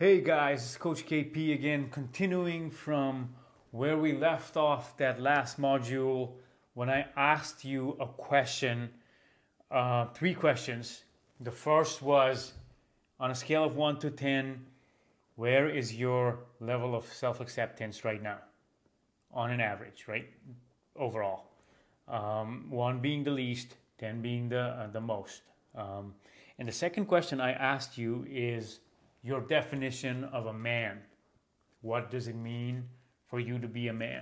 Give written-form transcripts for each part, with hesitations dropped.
Hey guys, it's Coach KP again, continuing from where we left off that last module when I asked you a question, three questions. The first was, on a scale of 1 to 10, where is your level of self-acceptance right now? On an average, right? Overall. 1 being the least, 10 being the most. And the second question I asked you is, your definition of a man. What does it mean for you to be a man?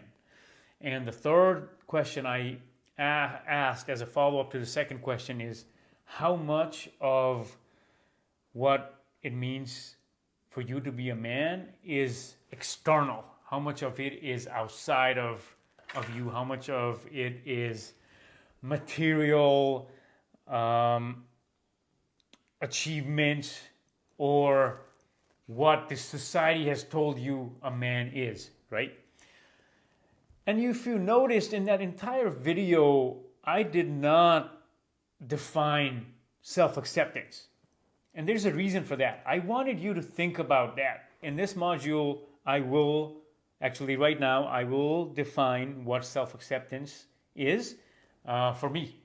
And the third question I asked as a follow-up to the second question is, how much of what it means for you to be a man is external? How much of it is outside of you? How much of it is material achievement, or what the society has told you a man is, right? And if you noticed in that entire video, I did not define self-acceptance. And there's a reason for that. I wanted you to think about that. In this module, right now, I will define what self-acceptance is for me.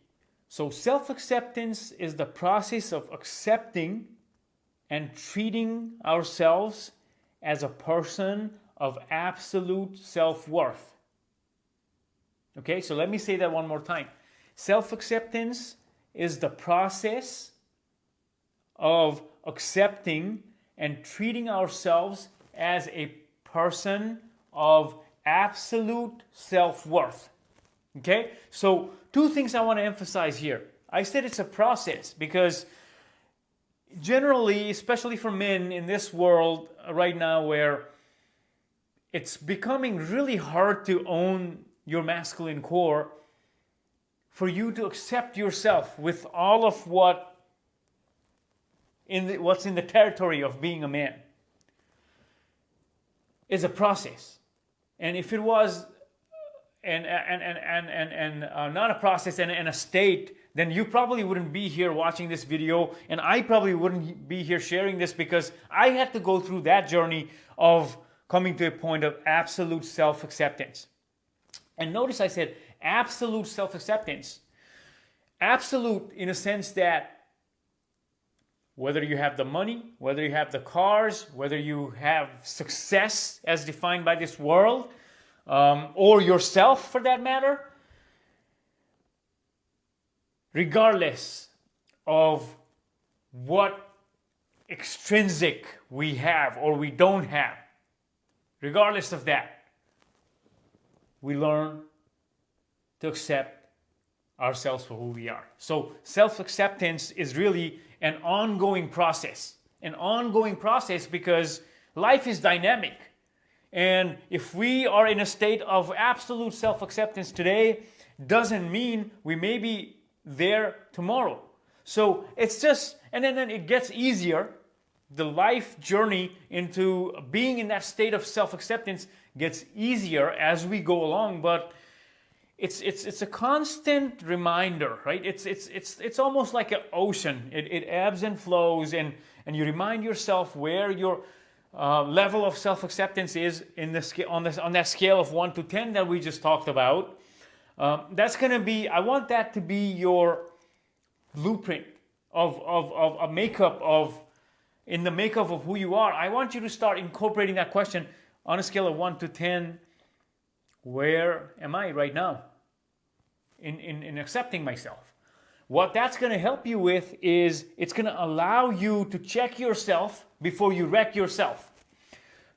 So self-acceptance is the process of accepting and treating ourselves as a person of absolute self-worth. Okay, so let me say that one more time. Self-acceptance is the process of accepting and treating ourselves as a person of absolute self-worth. Okay, so two things I want to emphasize here. I said it's a process because generally, especially for men in this world right now where it's becoming really hard to own your masculine core, for you to accept yourself with all of what's in the territory of being a man is a process. And if it was not a process and a state, then you probably wouldn't be here watching this video, and I probably wouldn't be here sharing this, because I had to go through that journey of coming to a point of absolute self-acceptance. And notice I said absolute self-acceptance. Absolute in a sense that whether you have the money, whether you have the cars, whether you have success as defined by this world, or yourself for that matter, regardless of what extrinsic we have or we don't have, regardless of that, we learn to accept ourselves for who we are. So self-acceptance is really an ongoing process. An ongoing process because life is dynamic. And if we are in a state of absolute self-acceptance today, doesn't mean we may be there tomorrow. So it's just, and then it gets easier. The life journey into being in that state of self-acceptance gets easier as we go along, but it's a constant reminder, right? It's almost like an ocean. It ebbs and flows, and you remind yourself where your level of self-acceptance is in the on that scale of 1 to 10 that we just talked about. That's going to be, I want that to be your blueprint of a makeup in the makeup of who you are. I want you to start incorporating that question on a scale of 1 to 10. Where am I right now in accepting myself? What that's going to help you with is it's going to allow you to check yourself before you wreck yourself.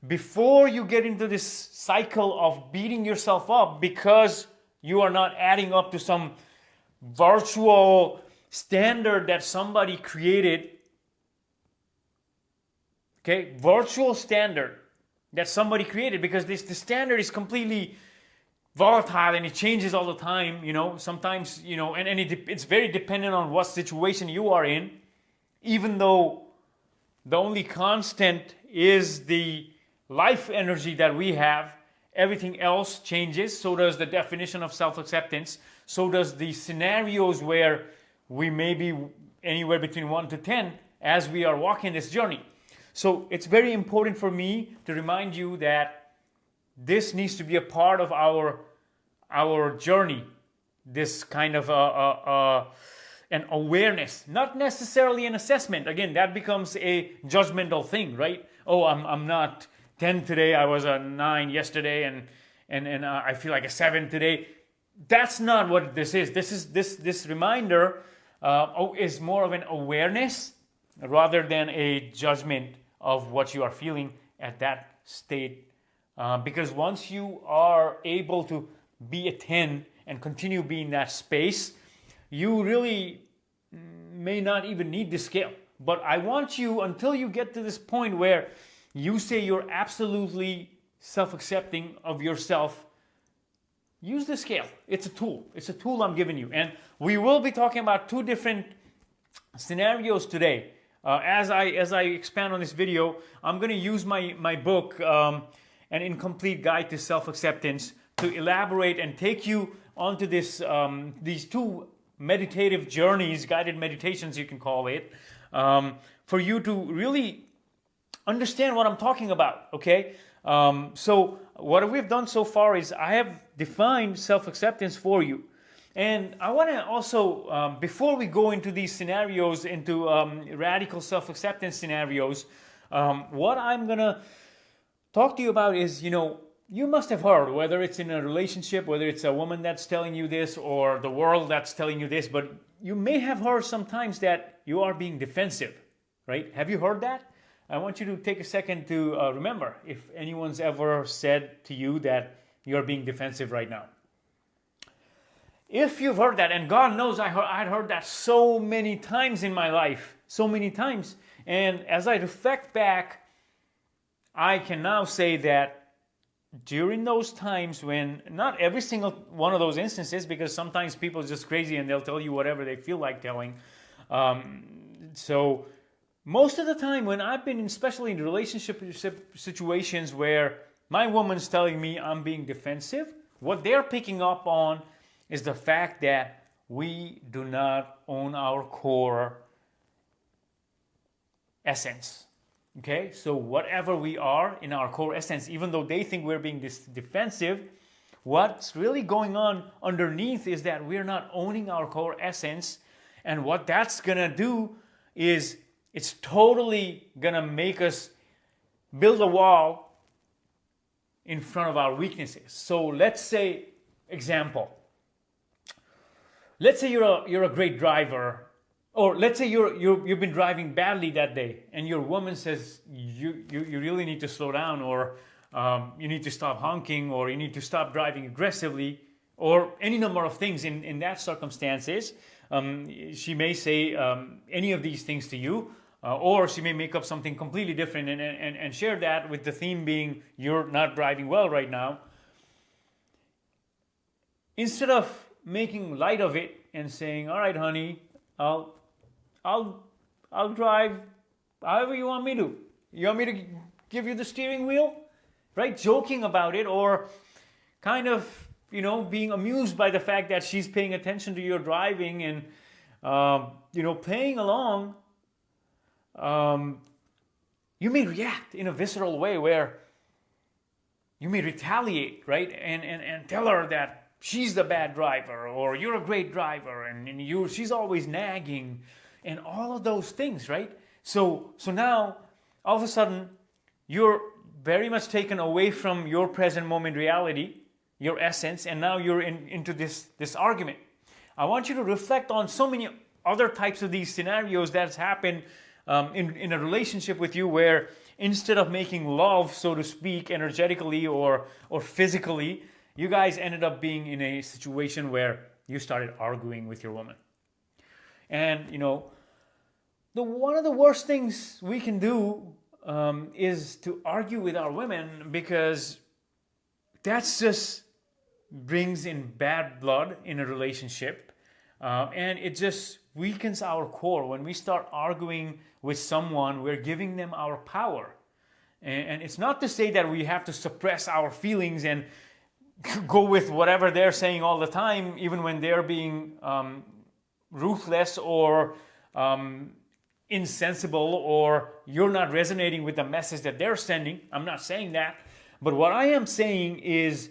Before you get into this cycle of beating yourself up because you are not adding up to some virtual standard that somebody created. Okay, virtual standard that somebody created, because the standard is completely volatile and it changes all the time, sometimes, and it's very dependent on what situation you are in, even though the only constant is the life energy that we have. Everything else changes. So does the definition of self-acceptance. So does the scenarios where we may be anywhere between 1 to 10 as we are walking this journey. So it's very important for me to remind you that this needs to be a part of our journey. This kind of an awareness, not necessarily an assessment. Again, that becomes a judgmental thing, right? Oh, I'm not 10 today. I was a 9 yesterday, and I feel like a 7 today. That's not what this is. This reminder is more of an awareness rather than a judgment of what you are feeling at that state. Because once you are able to be a 10 and continue being in that space, you really may not even need the scale. But I want you, until you get to this point where you say you're absolutely self-accepting of yourself, use the scale. It's a tool. It's a tool I'm giving you. And we will be talking about 2 different scenarios today. As I expand on this video, I'm going to use my book, An Incomplete Guide to Self-Acceptance, to elaborate and take you onto this these 2 meditative journeys, guided meditations you can call it, for you to really understand what I'm talking about, okay? So what we've done so far is I have defined self-acceptance for you. And I want to also, before we go into these scenarios, into radical self-acceptance scenarios, what I'm going to talk to you about is, you must have heard, whether it's in a relationship, whether it's a woman that's telling you this or the world that's telling you this, but you may have heard sometimes that you are being defensive, right? Have you heard that? I want you to take a second to remember if anyone's ever said to you that you're being defensive right now. If you've heard that, and God knows I'd heard that so many times in my life, so many times, and as I reflect back, I can now say that during those times when, not every single one of those instances, because sometimes people are just crazy and they'll tell you whatever they feel like telling. So most of the time when I've been, especially in relationship situations where my woman's telling me I'm being defensive, what they're picking up on is the fact that we do not own our core essence. Okay, so whatever we are in our core essence, even though they think we're being defensive, what's really going on underneath is that we're not owning our core essence. And what that's going to do is it's totally going to make us build a wall in front of our weaknesses. So let's say, example, let's say you're a great driver. Or let's say you've been driving badly that day, and your woman says you really need to slow down, or you need to stop honking, or you need to stop driving aggressively, or any number of things in that circumstances. She may say any of these things to you, or she may make up something completely different and share that with the theme being you're not driving well right now. Instead of making light of it and saying, all right, honey, I'll drive however you want me to. You want me to give you the steering wheel? Right? Joking about it, or kind of, being amused by the fact that she's paying attention to your driving and, playing along. You may react in a visceral way where you may retaliate, right? And tell her that she's the bad driver, or you're a great driver, and she's always nagging, and all of those things, right? So now, all of a sudden, you're very much taken away from your present moment reality, your essence, and now you're into this argument. I want you to reflect on so many other types of these scenarios that's happened in a relationship with you, where instead of making love, so to speak, energetically or physically, you guys ended up being in a situation where you started arguing with your woman. And, one of the worst things we can do is to argue with our women, because that's just brings in bad blood in a relationship. And it just weakens our core. When we start arguing with someone, we're giving them our power. And it's not to say that we have to suppress our feelings and go with whatever they're saying all the time, even when they're being ruthless or insensible or you're not resonating with the message that they're sending. I'm not saying that. But what I am saying is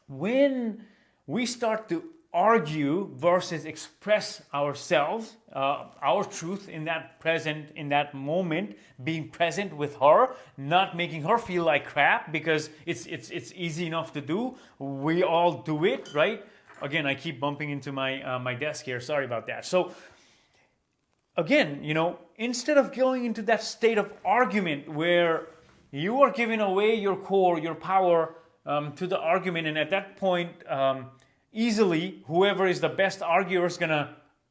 when we start to argue versus express ourselves, our truth in that moment, being present with her, not making her feel like crap, because it's easy enough to do. We all do it, right? Again, I keep bumping into my desk here. Sorry about that. So again, instead of going into that state of argument where you are giving away your core, your power to the argument, and at that point, easily, whoever is the best arguer is going to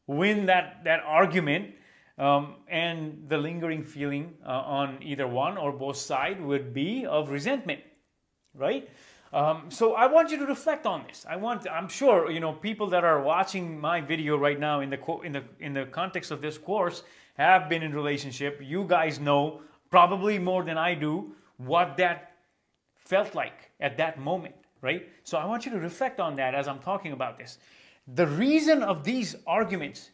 win that argument, and the lingering feeling on either one or both sides would be of resentment, right? So I want you to reflect on this. I'm sure people that are watching my video right now in the context of this course have been in relationship. You guys know probably more than I do what that felt like at that moment, right? So I want you to reflect on that as I'm talking about this. The reason of these arguments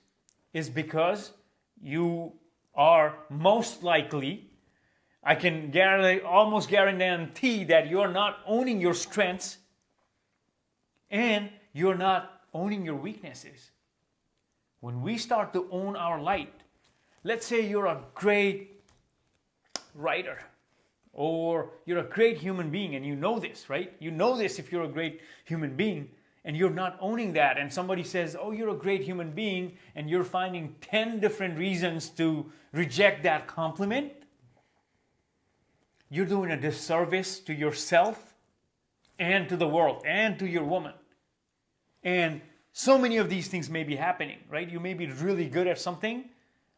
is because you are most likely, I can almost guarantee that you're not owning your strengths and you're not owning your weaknesses. When we start to own our light, let's say you're a great writer, or you're a great human being, and you know this, right? You know this if you're a great human being, and you're not owning that, and somebody says, oh, you're a great human being, and you're finding 10 different reasons to reject that compliment, you're doing a disservice to yourself and to the world and to your woman. And so many of these things may be happening, right? You may be really good at something,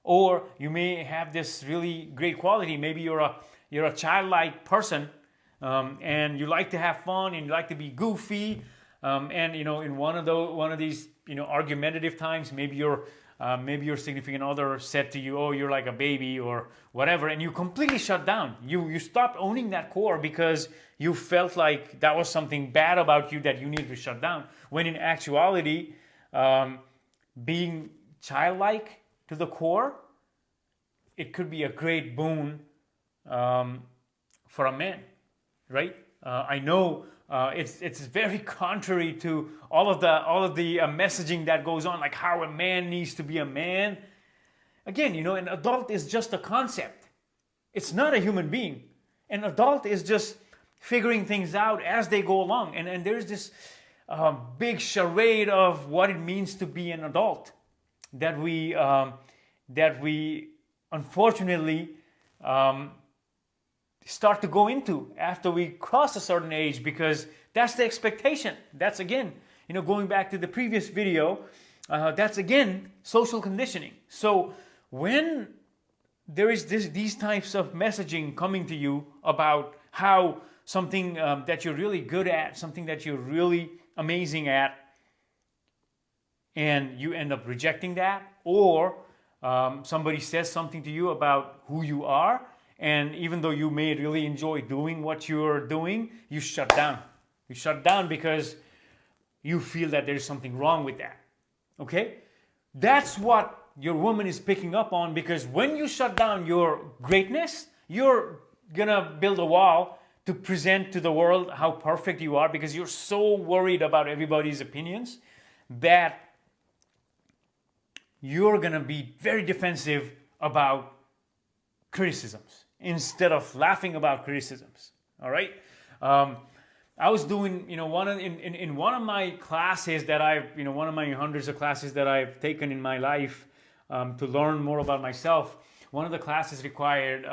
or you may have this really great quality. Maybe you're a childlike person, and you like to have fun and you like to be goofy, and in one of these argumentative times, maybe your significant other said to you, oh, you're like a baby or whatever, and you completely shut down. You stopped owning that core because you felt like that was something bad about you that you needed to shut down, when in actuality, being childlike to the core, it could be a great boon for a man, right? I know it's very contrary to all of the messaging that goes on, like how a man needs to be a man. Again, an adult is just a concept. It's not a human being. An adult is just figuring things out as they go along, and there's this big charade of what it means to be an adult that we unfortunately start to go into after we cross a certain age, because that's the expectation. That's again, going back to the previous video, that's again social conditioning. So when there is these types of messaging coming to you about how something that you're really good at, something that you're really amazing at, and you end up rejecting that, or somebody says something to you about who you are, and even though you may really enjoy doing what you're doing, you shut down. You shut down because you feel that there's something wrong with that. Okay? That's what your woman is picking up on, because when you shut down your greatness, you're gonna build a wall to present to the world how perfect you are, because you're so worried about everybody's opinions that you're gonna be very defensive about criticisms instead of laughing about criticisms. All right. I was doing, in one of my classes that one of my hundreds of classes that I've taken in my life to learn more about myself. One of the classes required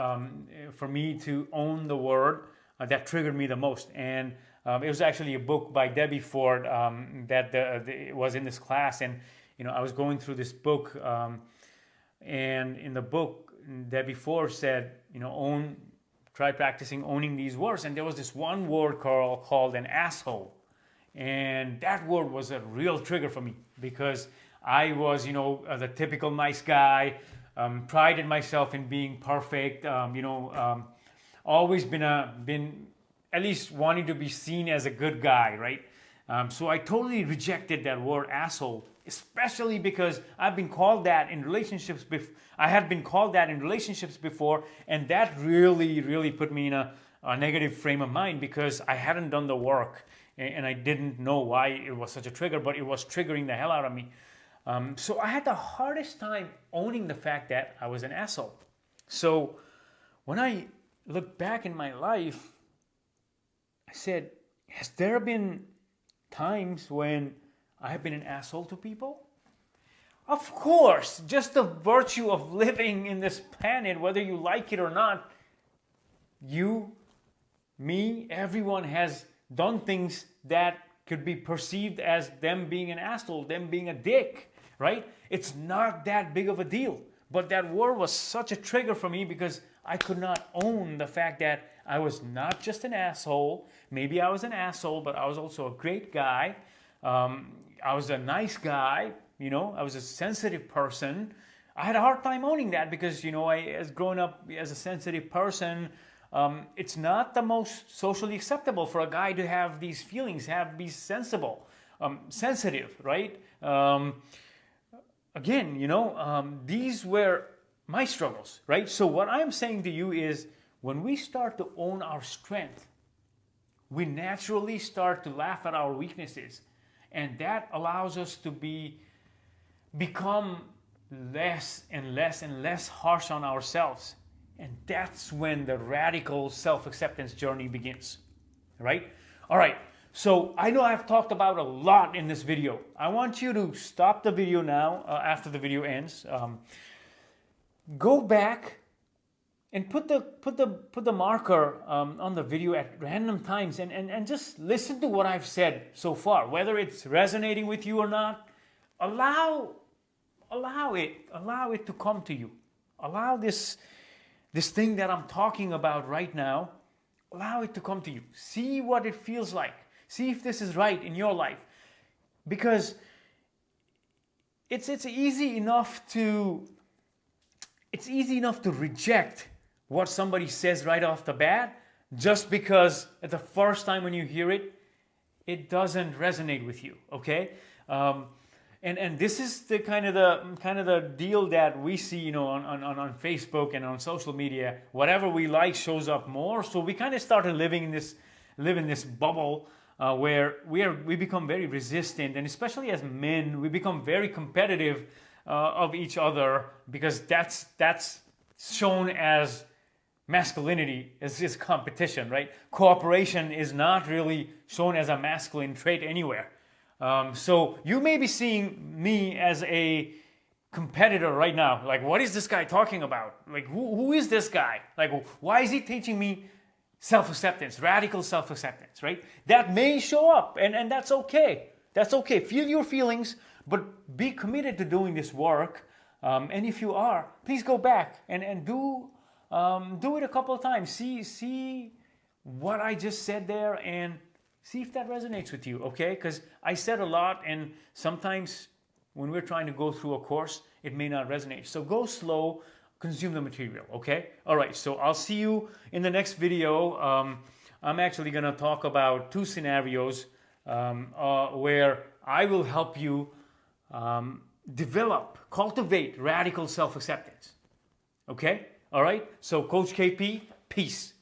for me to own the word that triggered me the most, and it was actually a book by Debbie Ford that was in this class, and I was going through this book, and in the book, Debbie Ford said, try practicing owning these words. And there was this one word called an asshole. And that word was a real trigger for me, because I was, the typical nice guy, prided myself in being perfect, always been at least wanting to be seen as a good guy, right? So I totally rejected that word asshole, especially because I've been called that in relationships. I had been called that in relationships before, and that really put me in a negative frame of mind because I hadn't done the work and I didn't know why it was such a trigger, but it was triggering the hell out of me. So I had the hardest time owning the fact that I was an asshole. So when I look back in my life, I said, has there been times when I have been an asshole to people? Of course, just the virtue of living in this planet, whether you like it or not, you, me, everyone has done things that could be perceived as them being an asshole, them being a dick, right? It's not that big of a deal. But that word was such a trigger for me because I could not own the fact that I was not just an asshole. Maybe I was an asshole, but I was also a great guy. I was a nice guy, I was a sensitive person. I had a hard time owning that because, as growing up as a sensitive person, it's not the most socially acceptable for a guy to have these feelings, be sensitive, right? These were my struggles, right? So what I'm saying to you is when we start to own our strength, we naturally start to laugh at our weaknesses. And that allows us to become less and less harsh on ourselves. And that's when the radical self-acceptance journey begins, right? All right, so I know I've talked about a lot in this video. I want you to stop the video now after the video ends. Go back and put the marker on the video at random times and just listen to what I've said so far, whether it's resonating with you or not. Allow it to come to you. Allow this thing that I'm talking about right now, allow it to come to you. See what it feels like. See if this is right in your life. Because it's easy enough to reject what somebody says right off the bat, just because at the first time when you hear it, it doesn't resonate with you. Okay, and this is the kind of the deal that we see, on Facebook and on social media. Whatever we like shows up more. So we kind of started living in this bubble where we become very resistant, and especially as men, we become very competitive of each other because that's shown as masculinity, is competition, right? Cooperation is not really shown as a masculine trait anywhere. So you may be seeing me as a competitor right now. Like, what is this guy talking about? Like, who is this guy? Like, why is he teaching me self-acceptance, radical self-acceptance, right? That may show up, and that's okay. That's okay. Feel your feelings, but be committed to doing this work. And if you are, please go back and do it a couple of times. See what I just said there and see if that resonates with you, okay? Because I said a lot, and sometimes when we're trying to go through a course, it may not resonate. So go slow, consume the material, okay? All right, so I'll see you in the next video. I'm actually going to talk about 2 scenarios where I will help you cultivate radical self-acceptance. Okay? All right? So Coach KP, peace.